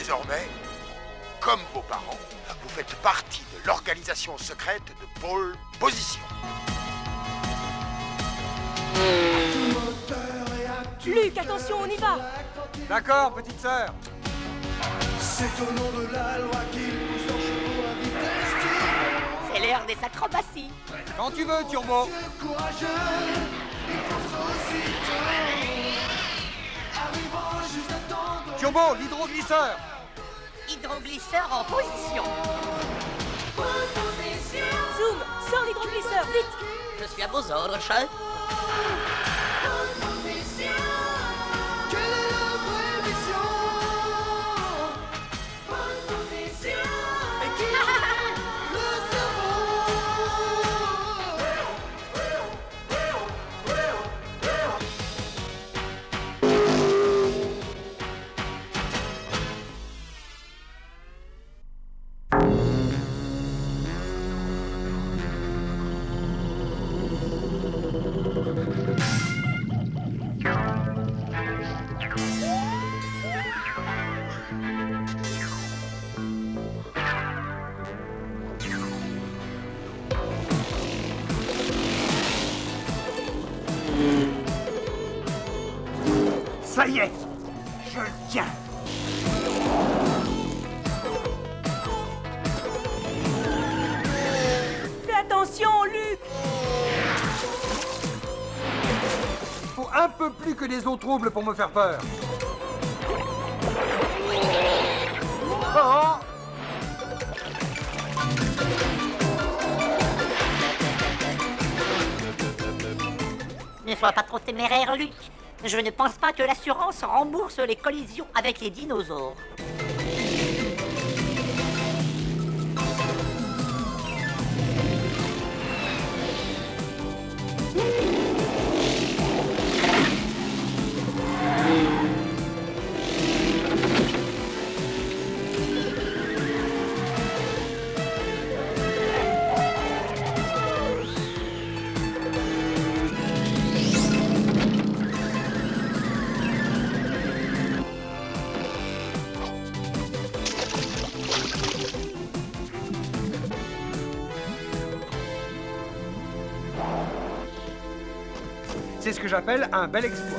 Désormais, comme vos parents, vous faites partie de l'organisation secrète de Pole Position. Luc, attention, on y va! D'accord, petite sœur. C'est au nom de la loi qu'il pousse leurs chevaux à vitesse qui... C'est l'heure des acrobaties. Quand tu veux, Turbo. Courageux, il pense aussitôt. Arrivant juste à temps de... Turbo, l'hydroglisseur. Hydroglisseur en position. Zoom, sors l'hydroglisseur, vite! Je suis à vos ordres, chef. Quelle est la vraie mission? Et qui le Ça y est, je le tiens. Fais attention, Luc! Il faut un peu plus que des eaux troubles pour me faire peur. Oh! Ne sois pas trop téméraire, Luc. Je ne pense pas que l'assurance rembourse les collisions avec les dinosaures. C'est ce que j'appelle un bel exploit.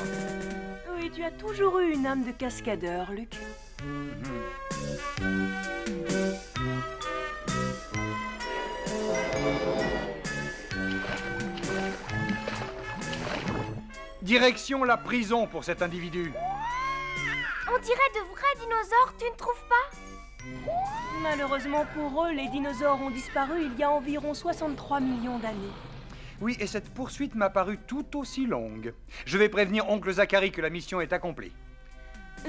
Oui, tu as toujours eu une âme de cascadeur, Luc. Direction la prison pour cet individu. On dirait de vrais dinosaures, tu ne trouves pas? Malheureusement pour eux, les dinosaures ont disparu il y a environ 63 millions d'années. Oui, et cette poursuite m'a paru tout aussi longue. Je vais prévenir oncle Zachary que la mission est accomplie.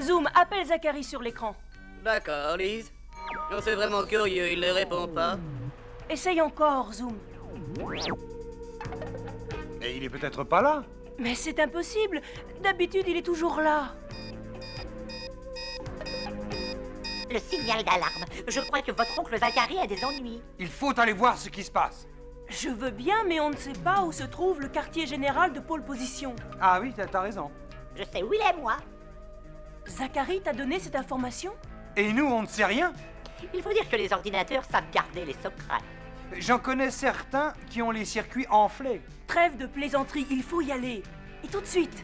Zoom, appelle Zachary sur l'écran. D'accord, Lise. Non, c'est vraiment curieux, il ne répond pas. Essaye encore, Zoom. Et il est peut-être pas là. Mais c'est impossible. D'habitude, il est toujours là. Le signal d'alarme. Je crois que votre oncle Zachary a des ennuis. Il faut aller voir ce qui se passe. Je veux bien, mais on ne sait pas où se trouve le quartier général de Pole Position. Ah oui, t'as raison. Je sais où il est, moi. Zachary t'a donné cette information? Et nous, on ne sait rien. Il faut dire que les ordinateurs savent garder les secrets. J'en connais certains qui ont les circuits enflés. Trêve de plaisanterie, il faut y aller. Et tout de suite.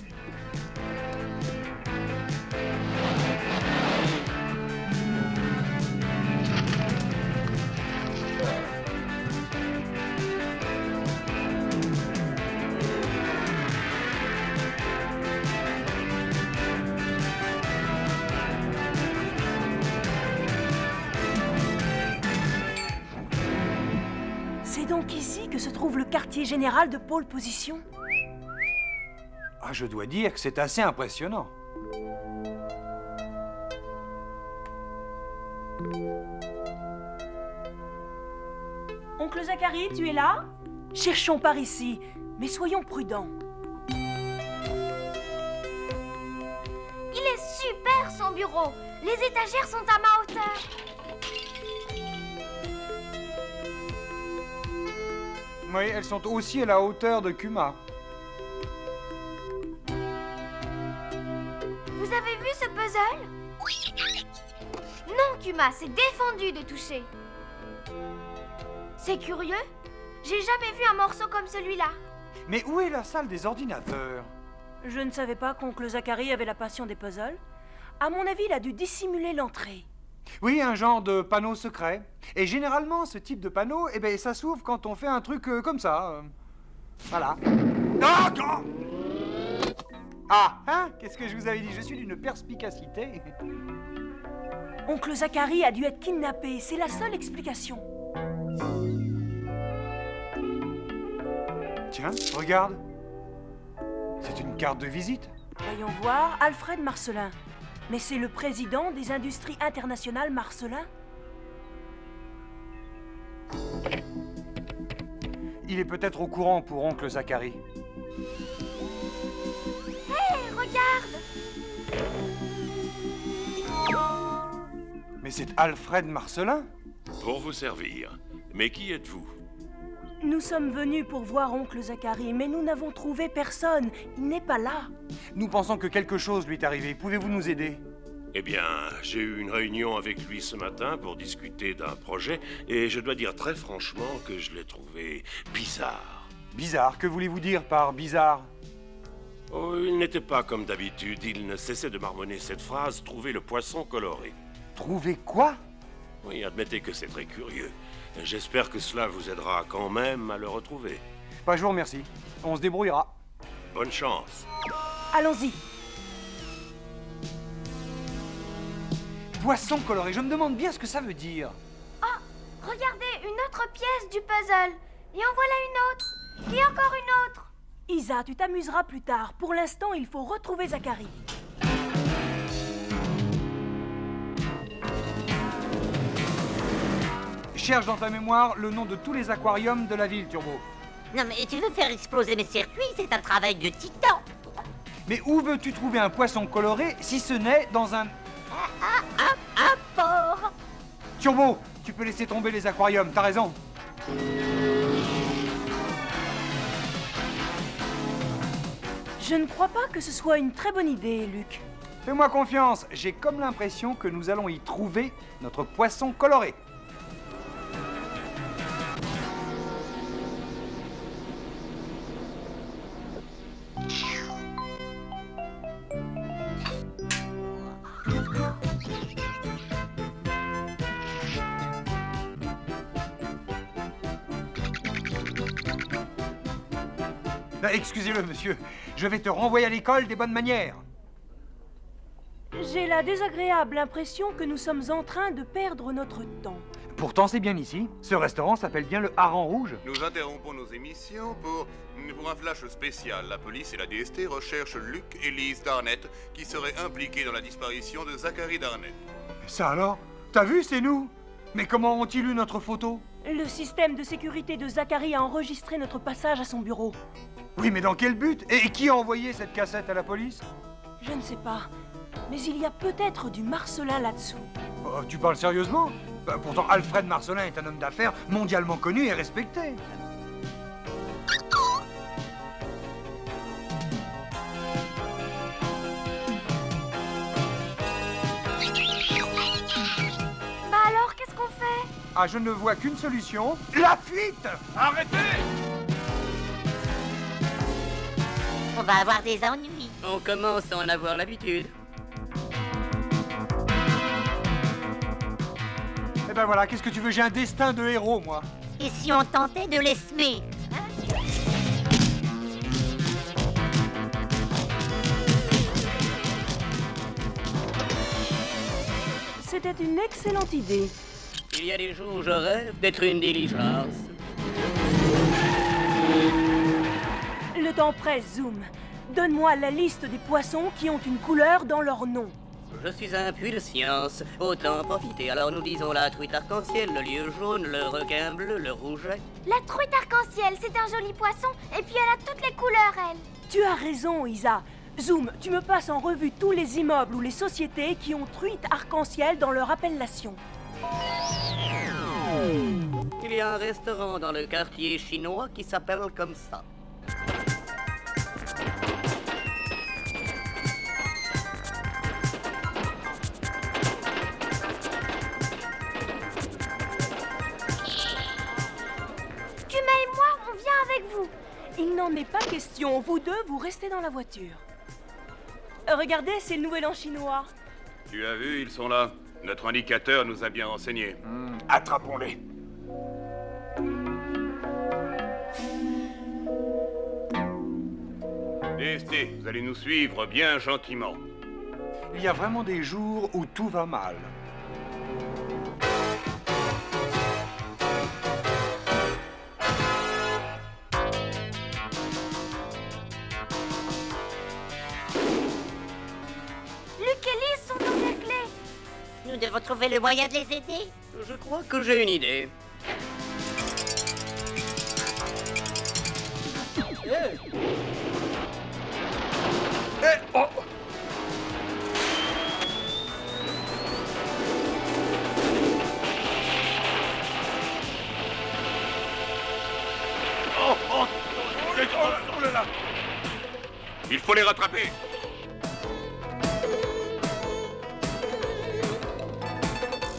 C'est donc ici que se trouve le quartier général de Pole Position? Ah, je dois dire que c'est assez impressionnant. Oncle Zachary, tu es là? Cherchons par ici, mais soyons prudents. Il est super son bureau. Les étagères sont à ma hauteur. Oui, elles sont aussi à la hauteur de Kuma. Vous avez vu ce puzzle? Non, Kuma, c'est défendu de toucher. C'est curieux. J'ai jamais vu un morceau comme celui-là. Mais où est la salle des ordinateurs? Je ne savais pas qu'oncle Zachary avait la passion des puzzles. À mon avis, il a dû dissimuler l'entrée. Oui, un genre de panneau secret. Et généralement, ce type de panneau, eh ben, ça s'ouvre quand on fait un truc comme ça. Voilà. Ah, non. Ah, hein? Qu'est-ce que je vous avais dit? Je suis d'une perspicacité. Oncle Zachary a dû être kidnappé, c'est la seule explication. Tiens, regarde. C'est une carte de visite. Voyons voir, Alfred Marcelin. Mais c'est le président des industries internationales Marcelin. Il est peut-être au courant pour oncle Zachary. Hé, regarde! Mais c'est Alfred Marcelin? Pour vous servir. Mais qui êtes-vous? Nous sommes venus pour voir oncle Zachary, mais nous n'avons trouvé personne. Il n'est pas là. Nous pensons que quelque chose lui est arrivé. Pouvez-vous nous aider? Eh bien, j'ai eu une réunion avec lui ce matin pour discuter d'un projet, et je dois dire très franchement que je l'ai trouvé bizarre. Bizarre, que voulez-vous dire par bizarre? Oh, il n'était pas comme d'habitude, il ne cessait de marmonner cette phrase « trouver le poisson coloré ». Trouver quoi? Oui, admettez que c'est très curieux. J'espère que cela vous aidera quand même à le retrouver. Bah, je vous remercie. On se débrouillera. Bonne chance. Allons-y. Poisson coloré, je me demande bien ce que ça veut dire. Oh, regardez, une autre pièce du puzzle. Et en voilà une autre. Et encore une autre. Isa, tu t'amuseras plus tard. Pour l'instant, il faut retrouver Zachary. Cherche dans ta mémoire le nom de tous les aquariums de la ville, Turbo. Non mais tu veux faire exploser mes circuits, c'est un travail de titan. Mais où veux-tu trouver un poisson coloré si ce n'est dans un... Un porc. Turbo, tu peux laisser tomber les aquariums, t'as raison. Je ne crois pas que ce soit une très bonne idée, Luc. Fais-moi confiance, j'ai comme l'impression que nous allons y trouver notre poisson coloré. Excusez-le, monsieur. Je vais te renvoyer à l'école des bonnes manières. J'ai la désagréable impression que nous sommes en train de perdre notre temps. Pourtant, c'est bien ici. Ce restaurant s'appelle bien le Hareng Rouge. Nous interrompons nos émissions pour un flash spécial. La police et la DST recherchent Luc et Lise Darnett, qui seraient impliqués dans la disparition de Zachary Darnett. Ça alors? T'as vu, c'est nous? Mais comment ont-ils eu notre photo? Le système de sécurité de Zachary a enregistré notre passage à son bureau. Oui, mais dans quel but? Et qui a envoyé cette cassette à la police? Je ne sais pas, mais il y a peut-être du Marcelin là-dessous. Oh, tu parles sérieusement? Pourtant, Alfred Marcelin est un homme d'affaires mondialement connu et respecté. Bah alors, qu'est-ce qu'on fait? Ah, je ne vois qu'une solution. La fuite! Arrêtez! On va avoir des ennuis. On commence à en avoir l'habitude. Eh ben voilà, qu'est-ce que tu veux? J'ai un destin de héros, moi. Et si on tentait de les semer? C'était une excellente idée. Il y a des jours où je rêve d'être une diligence. Le temps presse, Zoom. Donne-moi la liste des poissons qui ont une couleur dans leur nom. Je suis un puits de science, autant en profiter. Alors nous disons la truite arc-en-ciel, le lieu jaune, le requin bleu, le rouget. La truite arc-en-ciel, c'est un joli poisson, et puis elle a toutes les couleurs, elle. Tu as raison, Isa. Zoom, tu me passes en revue tous les immeubles ou les sociétés qui ont truite arc-en-ciel dans leur appellation. Il y a un restaurant dans le quartier chinois qui s'appelle comme ça. Il n'en est pas question. Vous deux, vous restez dans la voiture. Regardez, c'est le nouvel an chinois. Tu as vu, ils sont là. Notre indicateur nous a bien renseignés. Attrapons-les. DST, vous allez nous suivre bien gentiment. Il y a vraiment des jours où tout va mal. Luc et Lise sont encerclés. Nous devons trouver le moyen de les aider. Je crois que j'ai une idée. Il faut les rattraper.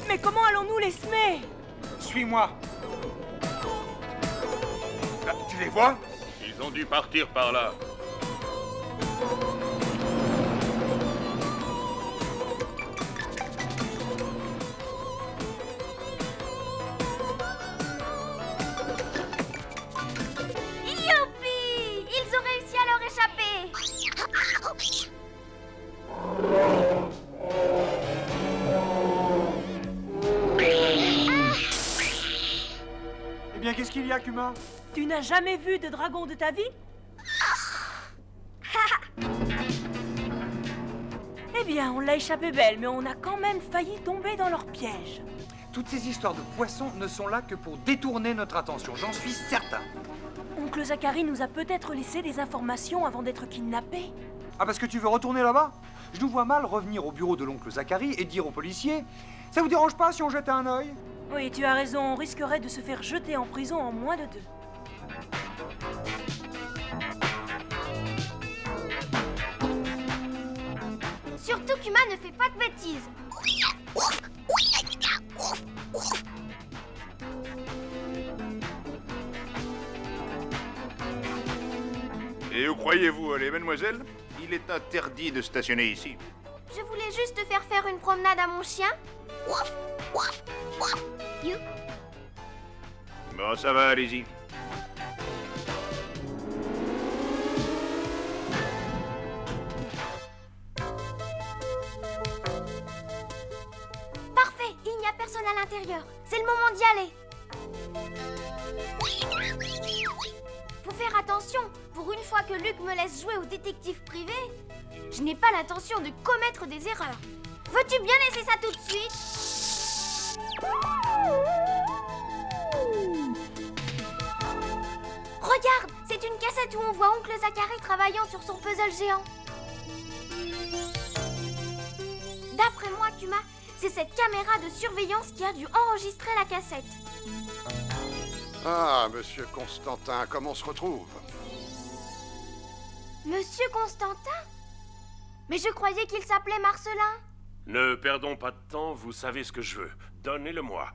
Mais comment allons-nous les semer? Suis-moi. Là, tu les vois? Ils ont dû partir par là. Youpi! Ils ont réussi à leur échapper. Eh bien, qu'est-ce qu'il y a, Kuma? Tu n'as jamais vu de dragon de ta vie? Eh bien, on l'a échappé belle, mais on a quand même failli tomber dans leur piège. Toutes ces histoires de poissons ne sont là que pour détourner notre attention, j'en suis certain. Oncle Zachary nous a peut-être laissé des informations avant d'être kidnappés. Ah, parce que tu veux retourner là-bas? Je nous vois mal revenir au bureau de l'oncle Zachary et dire aux policiers « Ça vous dérange pas si on jette un œil ?» Oui, tu as raison, on risquerait de se faire jeter en prison en moins de 2. Surtout qu'Uma ne fait pas de bêtises. Et où croyez-vous aller, mademoiselle? Il est interdit de stationner ici. Je voulais juste faire une promenade à mon chien. Bon, ça va, allez-y. Parfait, il n'y a personne à l'intérieur. C'est le moment d'y aller. Faut faire attention. Pour une fois que Luc me laisse jouer au détective privé, je n'ai pas l'intention de commettre des erreurs. Veux-tu bien laisser ça tout de suite? Regarde, c'est une cassette où on voit Oncle Zachary travaillant sur son puzzle géant. D'après moi, Kuma, c'est cette caméra de surveillance qui a dû enregistrer la cassette. Ah, monsieur Constantin, comment on se retrouve? Monsieur Constantin? Mais je croyais qu'il s'appelait Marcelin. Ne perdons pas de temps, vous savez ce que je veux. Donnez-le-moi.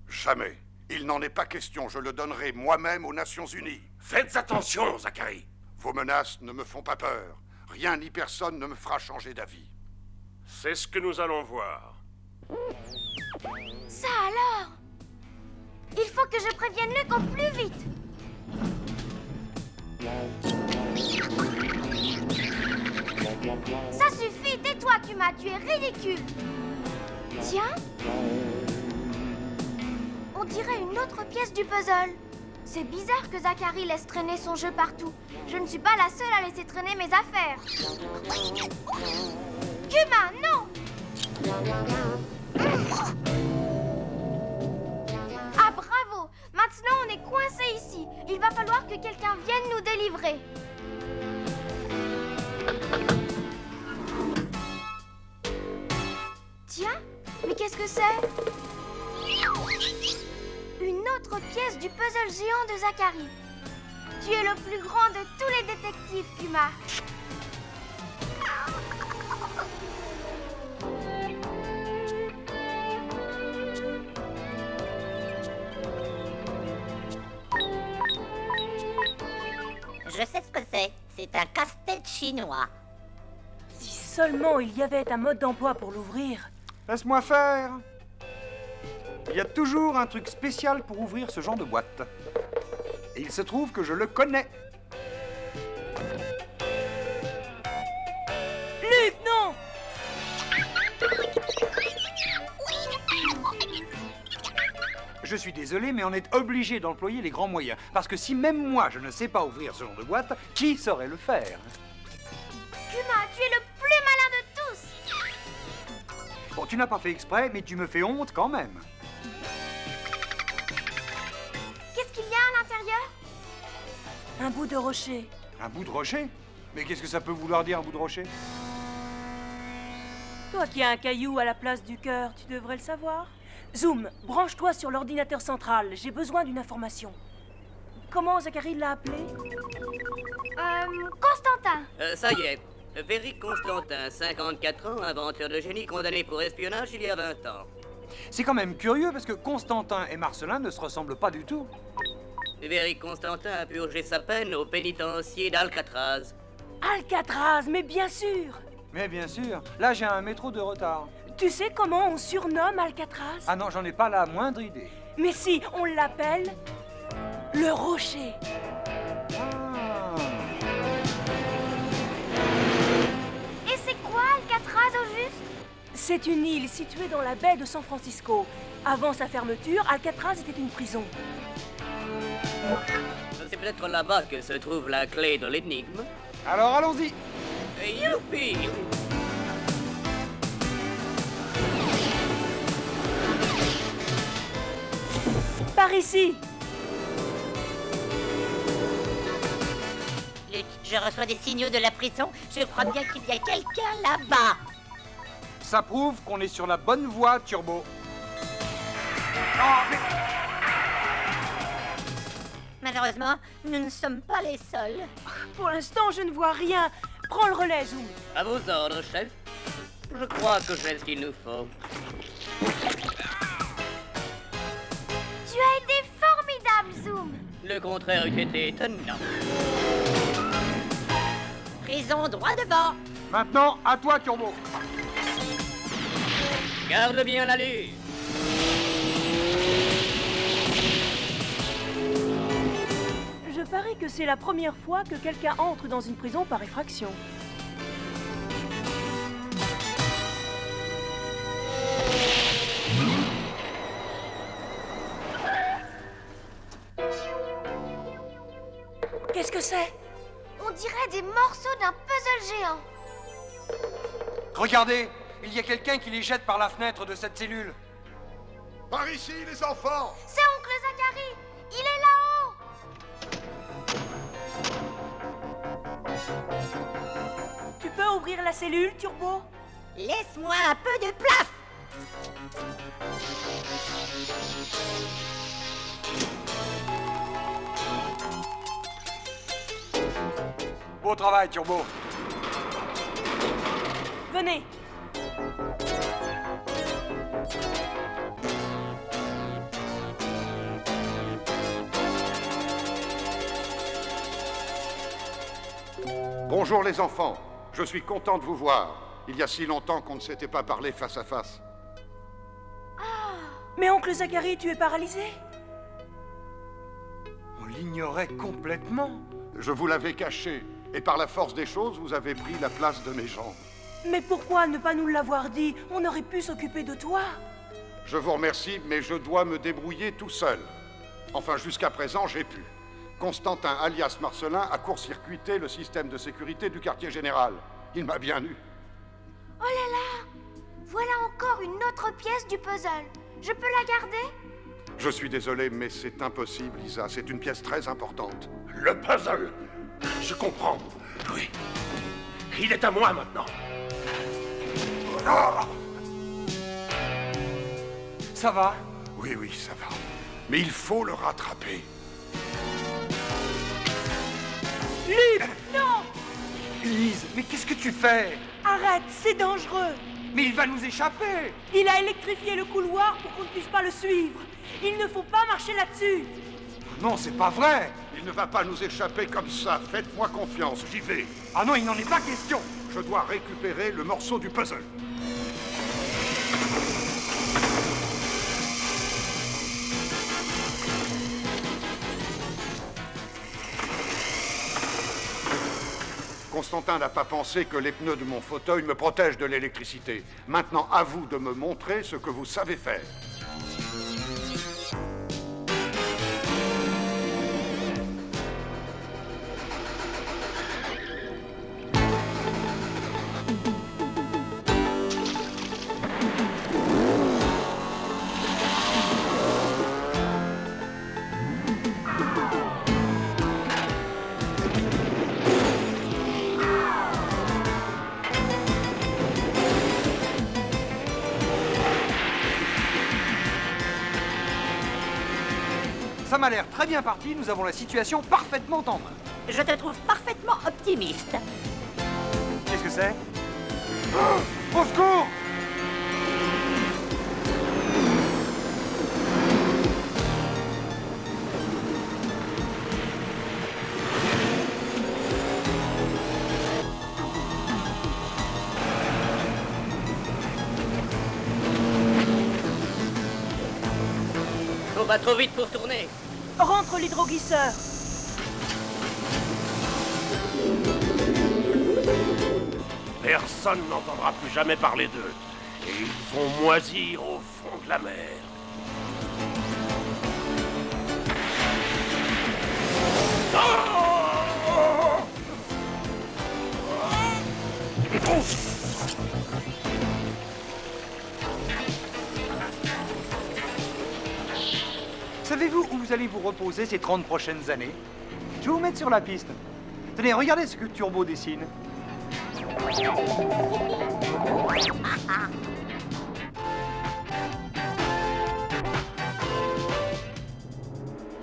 Jamais. Il n'en est pas question, je le donnerai moi-même aux Nations Unies. Faites attention, Zachary. Vos menaces ne me font pas peur. Rien ni personne ne me fera changer d'avis. C'est ce que nous allons voir. Ça alors? Il faut que je prévienne Luc au plus vite. Ça suffit, tais-toi, Kuma, tu es ridicule. Tiens. On dirait une autre pièce du puzzle. C'est bizarre que Zachary laisse traîner son jeu partout. Je ne suis pas la seule à laisser traîner mes affaires. Kuma, non! Ah, bravo! Maintenant, on est coincés ici. Il va falloir que quelqu'un vienne nous délivrer. Tiens, mais qu'est-ce que c'est? Une autre pièce du puzzle géant de Zachary. Tu es le plus grand de tous les détectives, Kuma. Je un casse-tête chinois. Si seulement il y avait un mode d'emploi pour l'ouvrir. Laisse-moi faire. Il y a toujours un truc spécial pour ouvrir ce genre de boîte. Et il se trouve que je le connais. Luc, non! Je suis désolé, mais on est obligé d'employer les grands moyens. Parce que si même moi, je ne sais pas ouvrir ce genre de boîte, qui saurait le faire? Kuma, tu es le plus malin de tous. Bon, tu n'as pas fait exprès, mais tu me fais honte quand même. Qu'est-ce qu'il y a à l'intérieur? Un bout de rocher. Un bout de rocher? Mais qu'est-ce que ça peut vouloir dire, un bout de rocher? Toi qui as un caillou à la place du cœur, tu devrais le savoir. Zoom, branche-toi sur l'ordinateur central. J'ai besoin d'une information. Comment Zachary l'a appelé? Constantin. Ça y est. Véric Constantin, 54 ans, inventeur de génie condamné pour espionnage il y a 20 ans. C'est quand même curieux parce que Constantin et Marcelin ne se ressemblent pas du tout. Véric Constantin a purgé sa peine au pénitencier d'Alcatraz. Alcatraz, mais bien sûr! Mais bien sûr, là j'ai un métro de retard. Tu sais comment on surnomme Alcatraz? Ah non, j'en ai pas la moindre idée. Mais si, on l'appelle le Rocher. Ah. Et c'est quoi Alcatraz au juste? C'est une île située dans la baie de San Francisco. Avant sa fermeture, Alcatraz était une prison. C'est peut-être là-bas que se trouve la clé de l'énigme. Alors allons-y. Youpi! Par ici! Luc, je reçois des signaux de la prison. Je crois bien qu'il y a quelqu'un là-bas. Ça prouve qu'on est sur la bonne voie, Turbo. Oh, mais... Malheureusement, nous ne sommes pas les seuls. Pour l'instant, je ne vois rien. Prends le relais, Zoom. À vos ordres, chef. Je crois que j'ai ce qu'il nous faut. Tu as été formidable, Zoom. Le contraire eût été étonnant. Prison droit devant. Maintenant, à toi, Turbo. Garde bien l'allure. Je parie que c'est la première fois que quelqu'un entre dans une prison par effraction. Qu'est-ce que c'est? On dirait des morceaux d'un puzzle géant. Regardez, il y a quelqu'un qui les jette par la fenêtre de cette cellule. Par ici, les enfants! C'est oncle Zachary. Il est là-haut. Tu peux ouvrir la cellule, Turbo? Laisse-moi un peu de place. Beau travail, Turbo. Venez. Bonjour les enfants, je suis content de vous voir. Il y a si longtemps qu'on ne s'était pas parlé face à face. Mais oncle Zachary, tu es paralysé? On l'ignorait complètement. Je vous l'avais caché, et par la force des choses, vous avez pris la place de mes jambes. Mais pourquoi ne pas nous l'avoir dit? On aurait pu s'occuper de toi. Je vous remercie, mais je dois me débrouiller tout seul. Enfin, jusqu'à présent, j'ai pu. Constantin, alias Marcelin, a court-circuité le système de sécurité du quartier général. Il m'a bien eu. Oh là là. Voilà encore une autre pièce du puzzle. Je peux la garder? Je suis désolé, mais c'est impossible, Lisa. C'est une pièce très importante. Le puzzle. Je comprends. Oui. Il est à moi maintenant. Ah! Ça va? Oui, oui, ça va. Mais il faut le rattraper. Luc, non! Lise, mais qu'est-ce que tu fais? Arrête, c'est dangereux. Mais il va nous échapper! Il a électrifié le couloir pour qu'on ne puisse pas le suivre. Il ne faut pas marcher là-dessus. Non, c'est pas vrai. Il ne va pas nous échapper comme ça. Faites-moi confiance, j'y vais. Ah non, il n'en est pas question. Je dois récupérer le morceau du puzzle. Constantin n'a pas pensé que les pneus de mon fauteuil me protègent de l'électricité. Maintenant, à vous de me montrer ce que vous savez faire. Ça m'a l'air très bien parti, nous avons la situation parfaitement en main. Je te trouve parfaitement optimiste. Qu'est-ce que c'est? Au secours! On va trop vite pour tourner. Rentre l'hydroglisseur. Personne n'entendra plus jamais parler d'eux. Et ils vont moisir au fond de la mer. Savez-vous où vous allez vous reposer ces 30 prochaines années? Je vais vous mettre sur la piste. Tenez, regardez ce que Turbo dessine.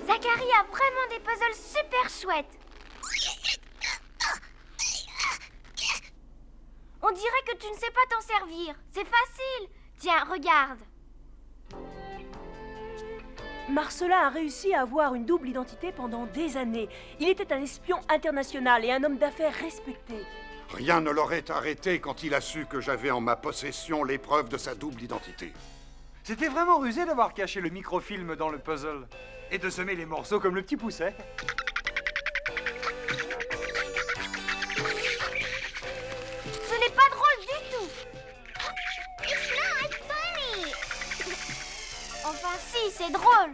Zachary a vraiment des puzzles super chouettes. On dirait que tu ne sais pas t'en servir. C'est facile. Tiens, regarde. Marcelin a réussi à avoir une double identité pendant des années. Il était un espion international et un homme d'affaires respecté. Rien ne l'aurait arrêté quand il a su que j'avais en ma possession les preuves de sa double identité. C'était vraiment rusé d'avoir caché le microfilm dans le puzzle. Et de semer les morceaux comme le petit pousset. Ce n'est pas drôle du tout. Enfin si, c'est drôle.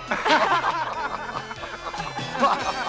Ha ha ha!